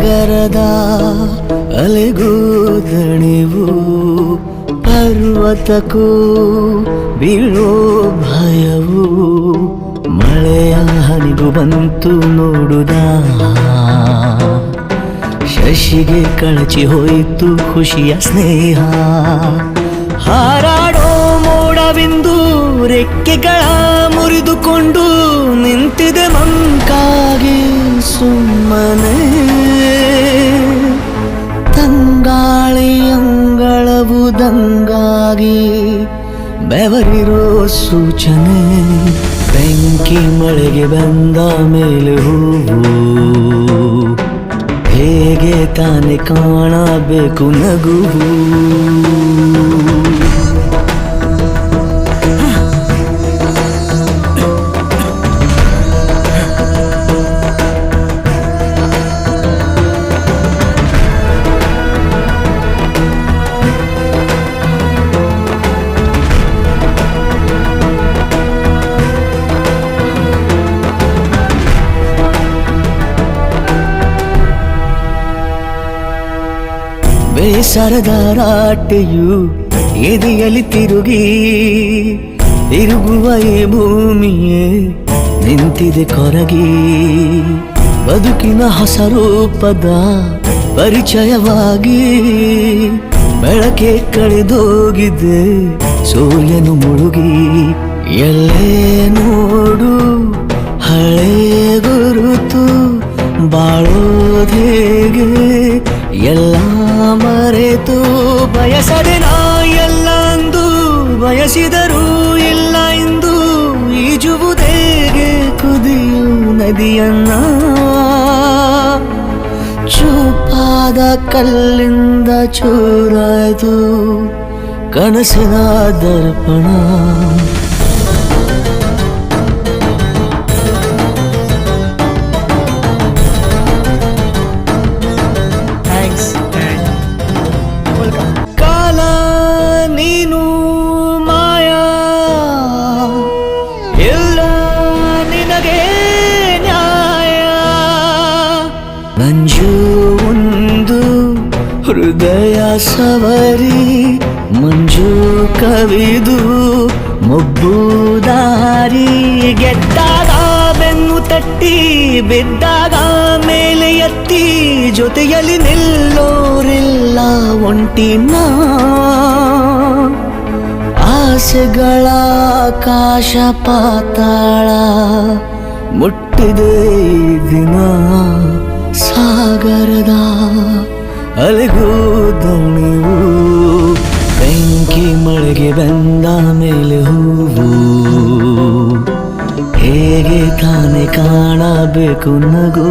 ಸಾಗರದ ಅಲೆಗೂ ದಣಿವು ಪರ್ವತಕ್ಕೂ ಬೀಳೋ ಭಯವು ಮಳೆಯ ಹನಿಗೂ ಬಂತು ನೋಡುದ ಶಶಿಗೆ ಕಳಚಿ ಹೋಯಿತು ಖುಷಿಯ ಸ್ನೇಹ ಹಾರಾಡೋ ಮೋಡವಿಂದು ರೆಕ್ಕೆಗಳ ಮುರಿದುಕೊಂಡು ನಿಂತಿದೆ ಮಂಕಾಗಿ ಸುಮ್ಮನೆ ತಂಗಾಳಿ ಅಂಗಳವುದಂಗಾಗಿ ಬೆವರಿರೋ ಸೂಚನೆ ಬೆಂಕಿ ಮಳೆಗೆ ಬಂದ ಮೇಲೆ ಹೂವು ಹೇಗೆ ತಾನೆ ಕಾಣಬೇಕು ನಗುವು ಬೇಸರದ ರಾಟೆಯು ಎದೆಯಲ್ಲಿ ತಿರುಗಿ ತಿರುಗುವ ಈ ಭೂಮಿಯೇ ನಿಂತಿದೆ ಕೊರಗಿ ಬದುಕಿನ ಹೊಸ ರೂಪದ ಪರಿಚಯವಾಗಿ ಬೆಳಕೆ ಕಳೆದೋಗಿದೆ ಸೂರ್ಯನು ಮುಳುಗಿ ಎಲ್ಲೇ ನೋಡು ಹಳೆ ಗುರುತು ಬಾಳೋದೇಗೆ ಎಲ್ಲ ಮರೆತು ಬಯಸದೆ ನಾ ಎಲ್ಲ ಅಂದು ಬಯಸಿದರೂ ಇಲ್ಲ ಎಂದು ಈಜುವುದೇಗೆ ಕುದಿಯು ನದಿಯನ್ನ ಚೂಪಾದ ಕಲ್ಲಿಂದ ಚೂರಾಯ್ತು ಕನಸಿನ ದರ್ಪಣ ನೀನು ಮಾಯಾ ಎಲ್ಲ ನಿನಗೆ ನ್ಯಾಯ ನಂಜು ಒಂದು ಹೃದಯ ಸವರಿ ಮಂಜು ಕವಿದು ಮೊಬ್ಬು ದಾರಿ ಗೆದ್ದಾಗ ಬೆನ್ನು ತಟ್ಟಿ ಬಿದ್ದಾಗ ಮೇಲೆ ಎತ್ತಿ ಜೊತೆಯಲ್ಲಿ ನಿಲ್ಲೋರಿಲ್ಲ ಒಂಟಿನ ಆಸೆಗಳ ಆಕಾಶ ಪಾತಾಳ ಮುಟ್ಟಿದೆ ಈ ದಿನ ಸಾಗರದ ಅಲೆಗೂ ದಣಿವು ಬೆಂಕಿ ಮಳೆಗೆ ಬಂದ ಮೇಲೆ ಹೂವು ಹೇಗೆ ತಾನೆ ಕಾಣಬೇಕು ನಗು